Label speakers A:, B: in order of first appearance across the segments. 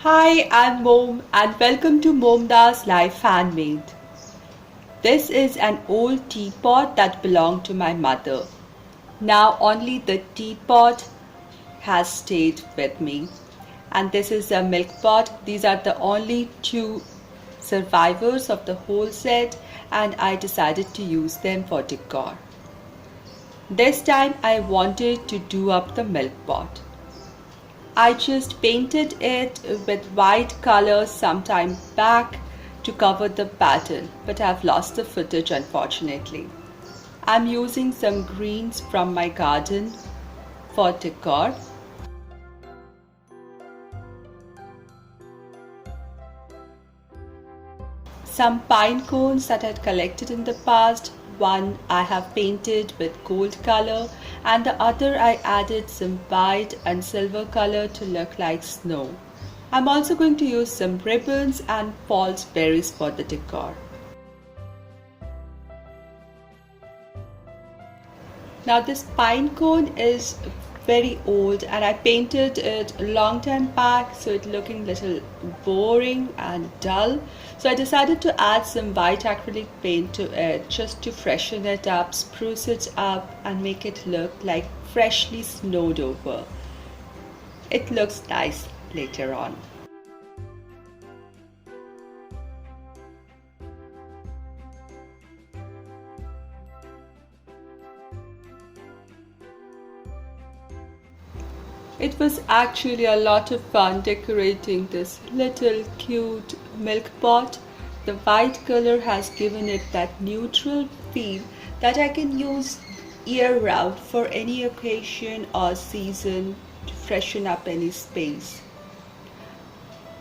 A: Hi, I'm Mom and welcome to MomDas Life Handmade. This is an old teapot that belonged to my mother. Now only the teapot has stayed with me. And this is a milk pot. These are the only two survivors of the whole set and I decided to use them for decor. This time I wanted to do up the milk pot. I just painted it with white color some time back to cover the pattern, but I've lost the footage unfortunately. I'm using some greens from my garden for decor. Some pine cones that I had collected in the past. One I have painted with gold color and the other I added some white and silver color to look like snow. I'm also going to use some ribbons and false berries for the decor. Now this pine cone is very old and I painted it a long time back, so it's looking little boring and dull. So I decided to add some white acrylic paint to it just to freshen it up, spruce it up and make it look like freshly snowed over. It looks nice later on. It was actually a lot of fun decorating this little cute milk pot. The white color has given it that neutral feel that I can use year round for any occasion or season to freshen up any space.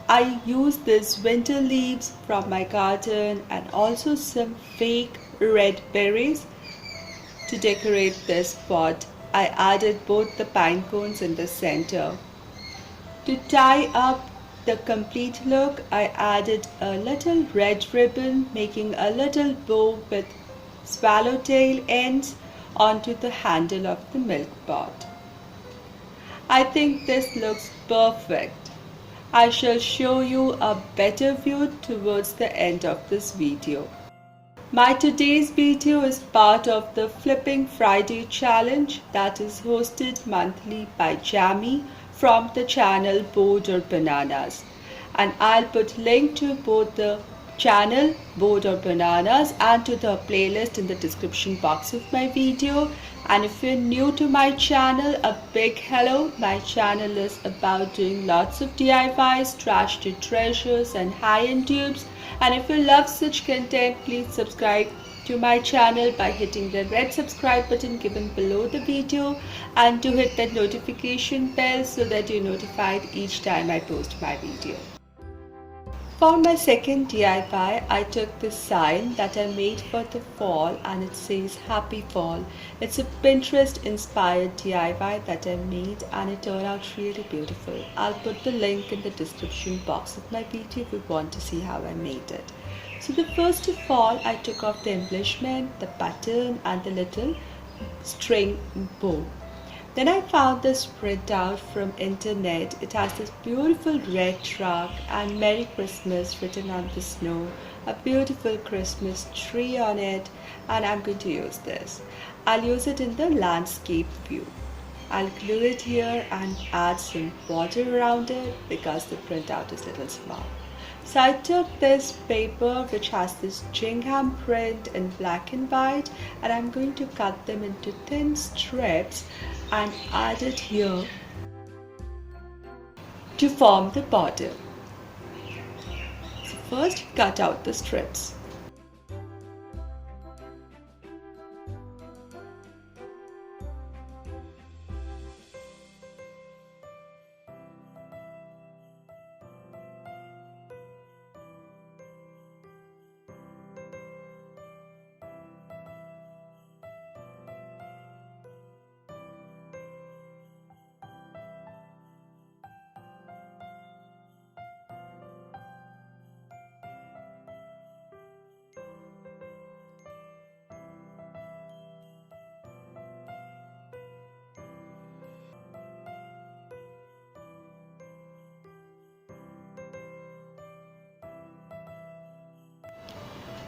A: I used these winter leaves from my garden and also some fake red berries to decorate this pot. I added both the pine cones in the center. To tie up the complete look, I added a little red ribbon, making a little bow with swallowtail ends onto the handle of the milk pot. I think this looks perfect. I shall show you a better view towards the end of this video. My today's video is part of the Flipping Friday challenge that is hosted monthly by Jamie from the channel Board or Bananas. And I'll put link to both the channel Board or Bananas and to the playlist in the description box of my video. And if you're new to my channel, a big hello. My channel is about doing lots of DIYs, trash to treasures and high-end dupes. And if you love such content, please subscribe to my channel by hitting the red subscribe button given below the video and to hit that notification bell so that you're notified each time I post my video. For my second DIY, I took this sign that I made for the fall and it says Happy Fall. It's a Pinterest inspired DIY that I made and it turned out really beautiful. I'll put the link in the description box of my video if you want to see how I made it. So the first of all, I took off the embellishment, the pattern and the little string bow. Then I found this printout from internet. It has this beautiful red truck and Merry Christmas written on the snow, a beautiful Christmas tree on it, and I'm going to use this. I'll use it in the landscape view. I'll glue it here and add some border around it because the printout is a little small. So I took this paper which has this gingham print in black and white and I'm going to cut them into thin strips and add it here to form the border. So first cut out the strips.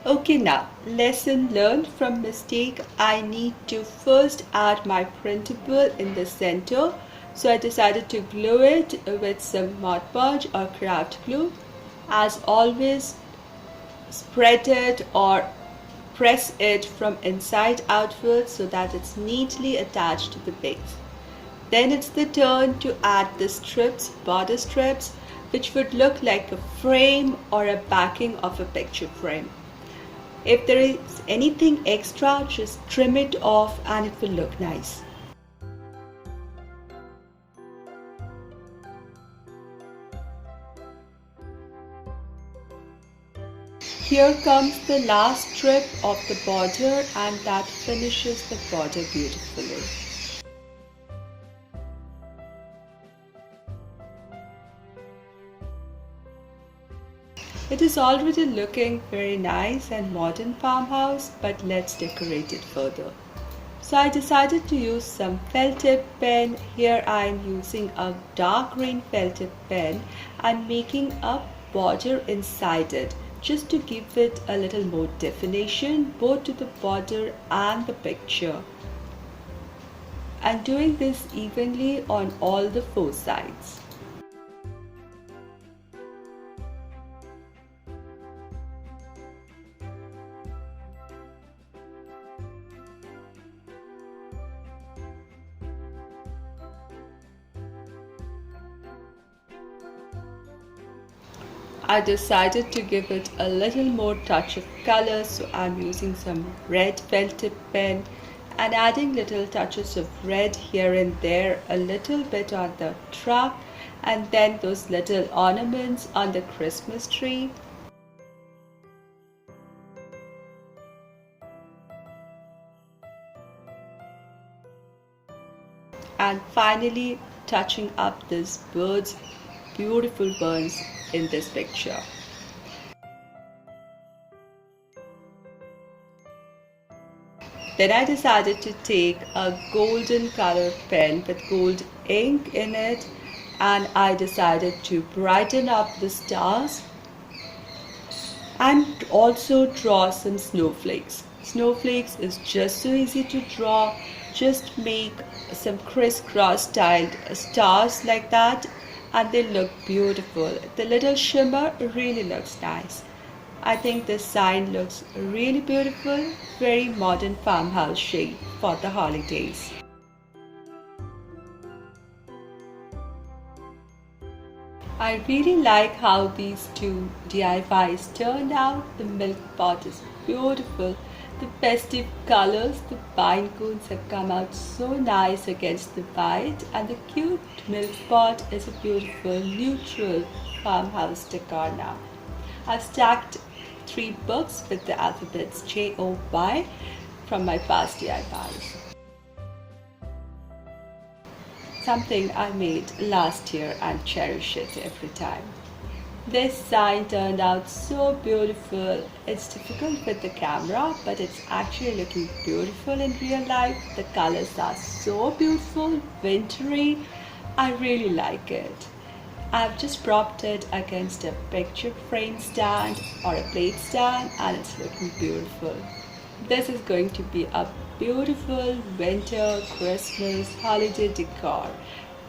A: Okay, now lesson learned from mistake. I need to first add my printable in the center. So I decided to glue it with some Mod Podge or craft glue. As always, spread it or press it from inside outwards so that it's neatly attached to the base. Then it's the turn to add the strips, border strips, which would look like a frame or a backing of a picture frame. If there is anything extra, just trim it off and it will look nice. Here comes the last strip of the border and that finishes the border beautifully. It is already looking very nice and modern farmhouse, but let's decorate it further. So I decided to use some felt tip pen. Here I am using a dark green felt tip pen and making a border inside it, just to give it a little more definition both to the border and the picture. And doing this evenly on all the four sides. I decided to give it a little more touch of color, so I'm using some red felt tip pen and adding little touches of red here and there, a little bit on the truck, and then those little ornaments on the Christmas tree. And finally touching up this bird's beautiful birds in this picture. Then I decided to take a golden color pen with gold ink in it, and I decided to brighten up the stars and also draw some snowflakes. Snowflakes is just so easy to draw. Just make some crisscross styled stars like that and they look beautiful. The little shimmer really looks nice. I think this sign looks really beautiful, very modern farmhouse shape for the holidays. I really like how these two DIYs turned out. The milk pot is beautiful. The festive colors, the pine cones have come out so nice against the white, and the cute milk pot is a beautiful neutral farmhouse decor now. I've stacked 3 books with the alphabets JOY from my past DIYs. Something I made last year and cherish it every time. This sign turned out so beautiful. It's difficult with the camera, but it's actually looking beautiful in real life. The colors are so beautiful, wintry. I really like it. I've just propped it against a picture frame stand or a plate stand and it's looking beautiful. This is going to be a beautiful winter, Christmas, holiday decor.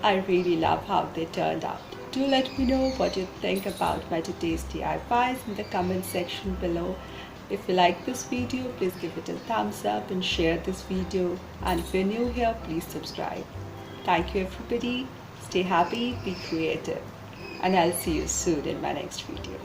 A: I really love how they turned out. Do let me know what you think about my today's DIYs in the comment section below. If you like this video, please give it a thumbs up and share this video. And if you're new here, please subscribe. Thank you everybody. Stay happy, be creative. And I'll see you soon in my next video.